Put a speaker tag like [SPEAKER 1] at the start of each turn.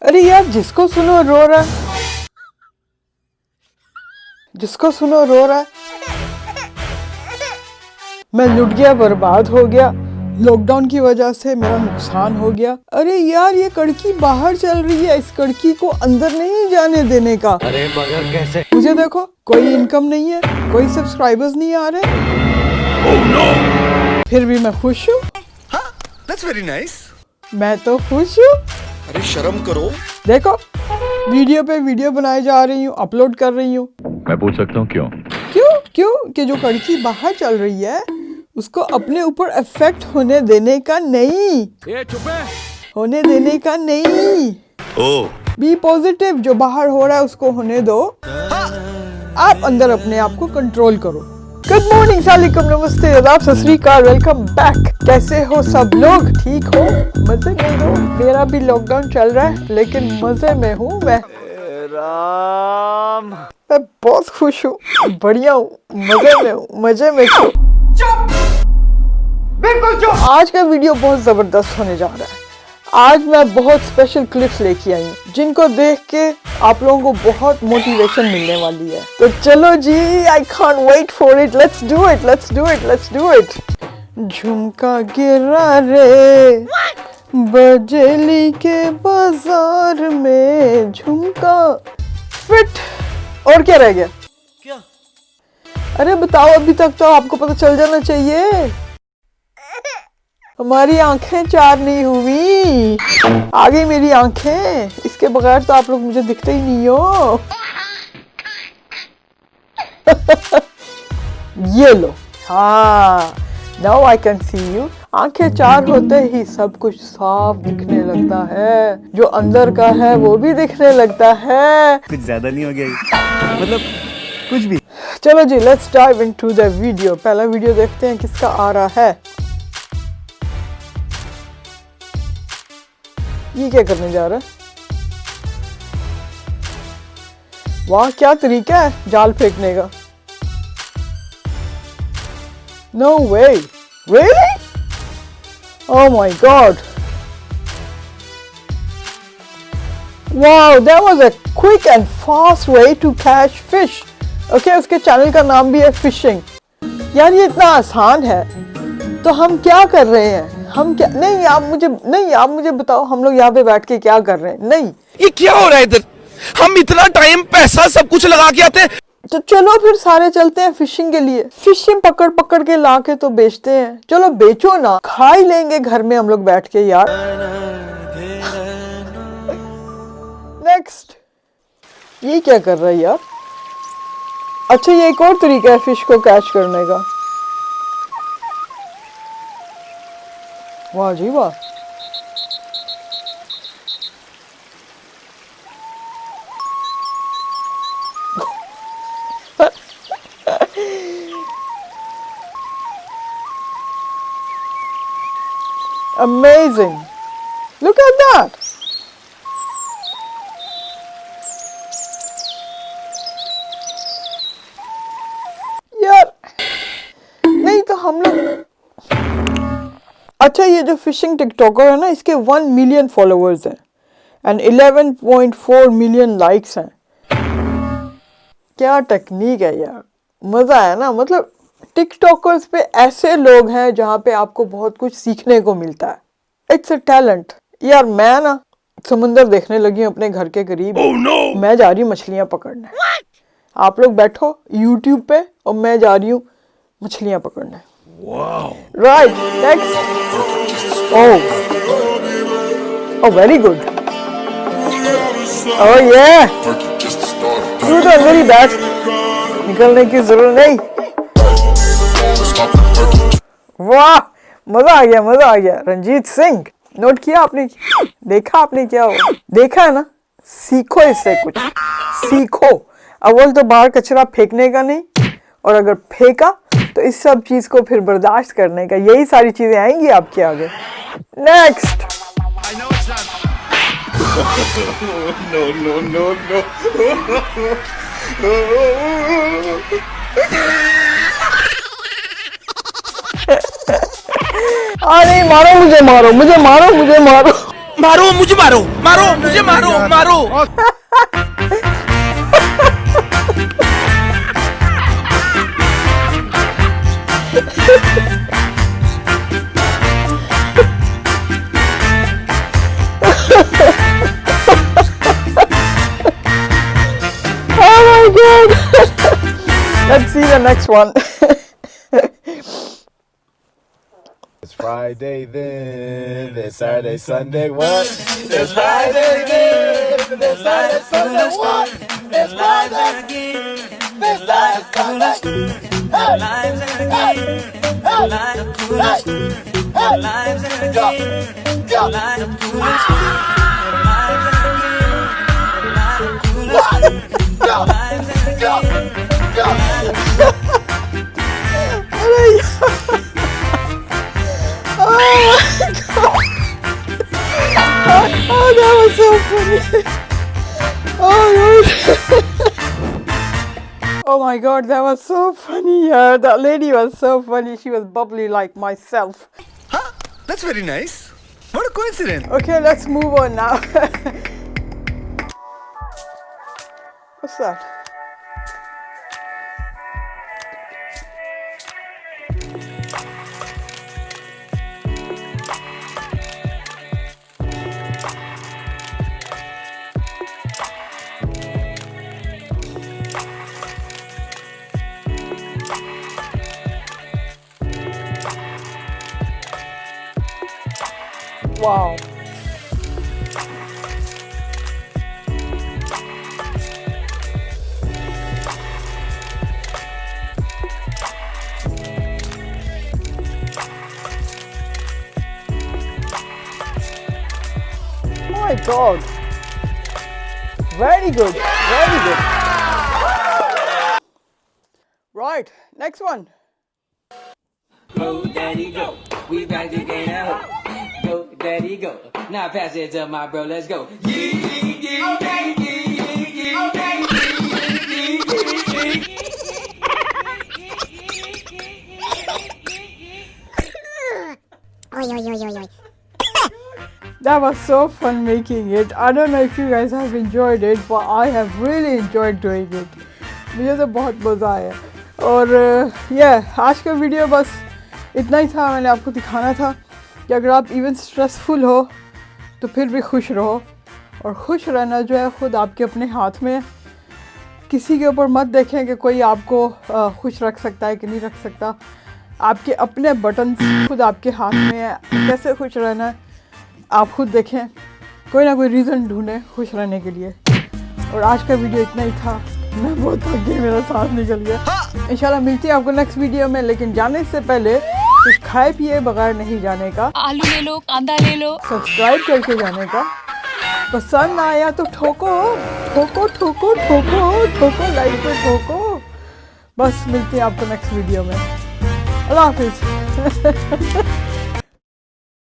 [SPEAKER 1] अरे यार, जिसको सुनो रो रहा है, जिसको सुनो रो रहा है। मैं लुट गया, बर्बाद हो गया, लॉकडाउन की वजह से मेरा नुकसान हो गया। अरे यार, ये कड़की बाहर चल रही है, इस कड़की को अंदर नहीं जाने देने का।
[SPEAKER 2] अरे मगर कैसे?
[SPEAKER 1] मुझे देखो, कोई इनकम नहीं है, कोई सब्सक्राइबर्स नहीं आ रहे।
[SPEAKER 2] Oh, no!
[SPEAKER 1] फिर भी मैं खुश हूँ।
[SPEAKER 2] That's very nice.
[SPEAKER 1] मैं तो खुश हूँ।
[SPEAKER 2] अरे शर्म करो।
[SPEAKER 1] देखो, वीडियो पे वीडियो बनाई जा रही हूँ, अपलोड कर रही हूँ।
[SPEAKER 3] मैं पूछ सकता हूँ क्यों?
[SPEAKER 1] क्यों कि जो कड़की बाहर चल रही है उसको अपने ऊपर इफेक्ट होने देने का नहीं।
[SPEAKER 2] ये चुप है।
[SPEAKER 1] होने देने का नहीं। बी पॉजिटिव, जो बाहर हो रहा है उसको होने दो। आप अंदर अपने आप को कंट्रोल करो। गुड मॉर्निंग, सलाम, नमस्ते, आदाब, सत श्री अकाल, वेलकम बैक। कैसे हो सब लोग? ठीक हो? मजे में हो? मेरा भी लॉकडाउन चल रहा है लेकिन मजे में हूँ मैं।
[SPEAKER 2] राम।
[SPEAKER 1] मैं बहुत खुश हूँ, बढ़िया हूँ, मजे में हूँ, मजे में हूँ। बिल्कुल चुप। आज का वीडियो बहुत जबरदस्त होने जा रहा है। आज मैं बहुत स्पेशल क्लिप्स लेके आई हूँ जिनको देख के आप लोगों को बहुत मोटिवेशन मिलने वाली है। तो चलो जी, I can't wait for it, let's do it, let's do it, let's do it. झुमका गिरा रे बजेली के बाजार में, झुमका फिट। और क्या रह गया?
[SPEAKER 2] क्या?
[SPEAKER 1] अरे बताओ, अभी तक तो आपको पता चल जाना चाहिए। हमारी आंखें चार नहीं हुई, आ गई मेरी आंखें। इसके बगैर तो आप लोग मुझे दिखते ही नहीं हो। ये लो, हाँ, now I can see you. आंखें चार होते ही सब कुछ साफ दिखने लगता है, जो अंदर का है वो भी दिखने लगता है।
[SPEAKER 4] कुछ ज्यादा नहीं हो गया? मतलब कुछ भी।
[SPEAKER 1] चलो जी, let's dive into the video. पहला वीडियो देखते हैं किसका आ रहा है। ये क्या करने जा रहा है? वाह, क्या तरीका है जाल फेंकने का। No way, really? Oh my God, wow, that was a quick and fast way to catch fish. Okay, उसके चैनल का नाम भी है फिशिंग। यार, ये इतना आसान है तो हम क्या कर रहे हैं? हम क्या नहीं, आप मुझे बताओ, हम लोग यहाँ पे बैठ के क्या कर रहे हैं? नहीं,
[SPEAKER 5] ये क्या हो रहा है इधर? हम इतना टाइम पैसा सब कुछ लगा के आते हैं।
[SPEAKER 1] तो चलो फिर सारे चलते हैं फिशिंग के लिए। फिशिंग पकड़ पकड़ के ला के तो बेचते हैं। चलो बेचो ना, खा ही लेंगे घर में हम लोग बैठ के यार। नेक्स्ट, ये क्या कर रहा है यार? अच्छा, ये एक और तरीका है फिश को कैच करने का। वाह जी वाह। Amazing. Look at that. यार, नहीं तो हम लोग। अच्छा, ये जो फिशिंग टिकटॉकर है ना, इसके 1 मिलियन फॉलोअर्स हैं एंड 11.4 मिलियन लाइक्स हैं। क्या टेक्निक है यार, मजा है ना। मतलब टिकटॉकर्स पे ऐसे लोग हैं जहाँ पे आपको बहुत कुछ सीखने को मिलता है। It's a talent. यार, मैं ना समुंदर देखने लगी हूँ अपने घर के करीब।
[SPEAKER 5] Oh, no!
[SPEAKER 1] मैं जा रही हूँ मछलियाँ पकड़ने। आप लोग बैठो यूट्यूब पे और मैं जा रही हूँ मछलियाँ पकड़ने।
[SPEAKER 5] Wow!
[SPEAKER 1] Right, next. Oh, very good. Oh yeah. Do the very best. निकलने की जरूरत नहीं। वाह, मजा आ गया, मजा आ गया। रंजीत सिंह, नोट किया आपने? देखा आपने क्या हो? देखा है ना? सीखो इससे कुछ, सीखो। अव्वल तो बाहर कचरा फेंकने का नहीं, और अगर फेंका तो इस सब चीज को फिर बर्दाश्त करने का। यही सारी चीजें आएंगी आपके आगे। नेक्स्ट। अरे मारो मुझे, मारो मुझे, मारो मुझे, मारो।
[SPEAKER 5] मारो मुझे, मारो मारो मुझे, मारो मारो।
[SPEAKER 1] Oh my god! Let's see the next one.
[SPEAKER 3] It's Friday then, it's Saturday, Sunday, what? It's Friday then, it's Saturday, Sunday, what? It's Friday again, it's Saturday,
[SPEAKER 1] Oh, that was so funny. Oh my god, that was so funny. That lady was so funny. She was bubbly like myself.
[SPEAKER 2] Huh? That's very nice. What a coincidence.
[SPEAKER 1] Okay, let's move on now. What's that? Wow. My god. Very good. Very good. Right. Next one.
[SPEAKER 6] Go, daddy, go. We back to get out. Go, daddy, go. Now pass it to my bro. Let's go.
[SPEAKER 1] That was so fun making it. I don't know if you guys have enjoyed it, but I have really enjoyed doing it. मुझे तो बहुत मज़ा आया और आज का video बस इतना ही था। मैंने आपको दिखाना था कि अगर आप इवन स्ट्रेसफुल हो तो फिर भी खुश रहो, और खुश रहना जो है ख़ुद आपके अपने हाथ में है। किसी के ऊपर मत देखें कि कोई आपको खुश रख सकता है कि नहीं रख सकता। आपके अपने बटन खुद आपके हाथ में है। कैसे खुश रहना है आप खुद देखें, कोई ना कोई रीज़न ढूंढें खुश रहने के लिए। और आज का वीडियो इतना ही था। मैं बहुत थक गई, मेरा सांस निकल गया। इंशाल्लाह मिलती है आपको नेक्स्ट वीडियो में, लेकिन जाने से पहले कुछ खाए पिए बगैर नहीं जाने का।
[SPEAKER 7] आलू ले लो, कांदा ले लो,
[SPEAKER 1] सब्सक्राइब करके जाने का। पसंद आया तो ठोको ठोको ठोको ठोको ठोको, लाइक पे ठोको। बस मिलते हैं आपको नेक्स्ट वीडियो में। अल्लाह हाफिज़।